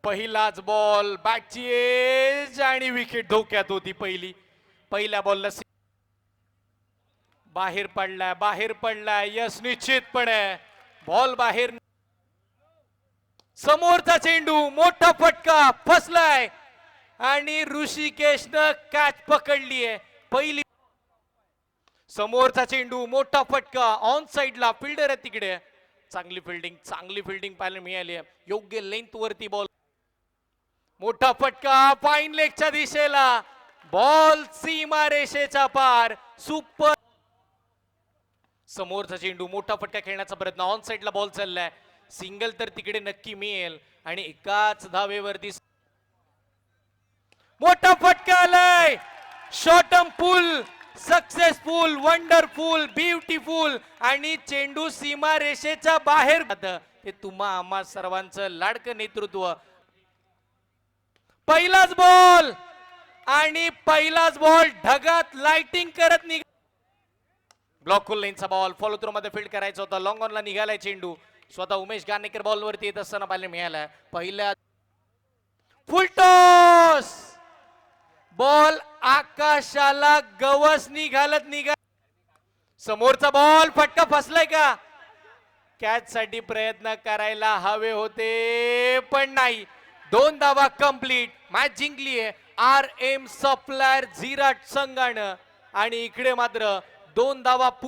पहिलाच ball बॅटची age आणि wicket धोक्यात होती. पहिल्या बॉलला बाहेर पडलाय यस निश्चितपणे बॉल बाहेर. समोरचा चेंडू मोठा फटका फसलाय आणि ऋषिकेशनं कॅच पकडली आहे. पहिली समोरचा चेंडू मोठा फटका ऑन साइडला फिल्डर आहे तिकडे. चांगली फिल्डिंग पाहायला मिळाली. योग्य लेंथ वरती बॉल. मोठा फटका फाईन लेगच्या दिशेला. बॉल सीमा रेषेच्या पार. सुपर. समोरचा चेंडू मोठा फटका खेळण्याचा प्रयत्न ऑन साइडला बॉल चाललाय. सिंगल तर तिकडे नक्की मिळेल आणि एकाच धावेवरती मोठा फटका आलाय. शॉर्टम पुल सक्सेसफुल वंडरफुल ब्युटिफुल आणि चेंडू सीमा रेषेच्या बाहेर. ते तुम्हा आम्हा सर्वांचं लाडकं नेतृत्व. पहिलाच बॉल ढगात लाइटिंग करत निघ. ब्लॉक लाईनचा बॉल फॉलो थ्रू मध्ये फील्ड करायचा होता. लॉंग ऑनला निघालाय चेंडू. स्वतः उमेश गाणेकर बॉल वरती येत असताना पाहायला मिळाला. पहिल्या फुल टॉस बॉल आकाशाला गवस निघालत. समोरचा बॉल फटका फसलाय का. कॅच साठी प्रयत्न करायला हवे होते पण नाही. 2 धावा कंप्लीट. मॅच जिंकली आहे RM सप्लायर झिराट संघानं आणि इकडे मात्र 2 धावा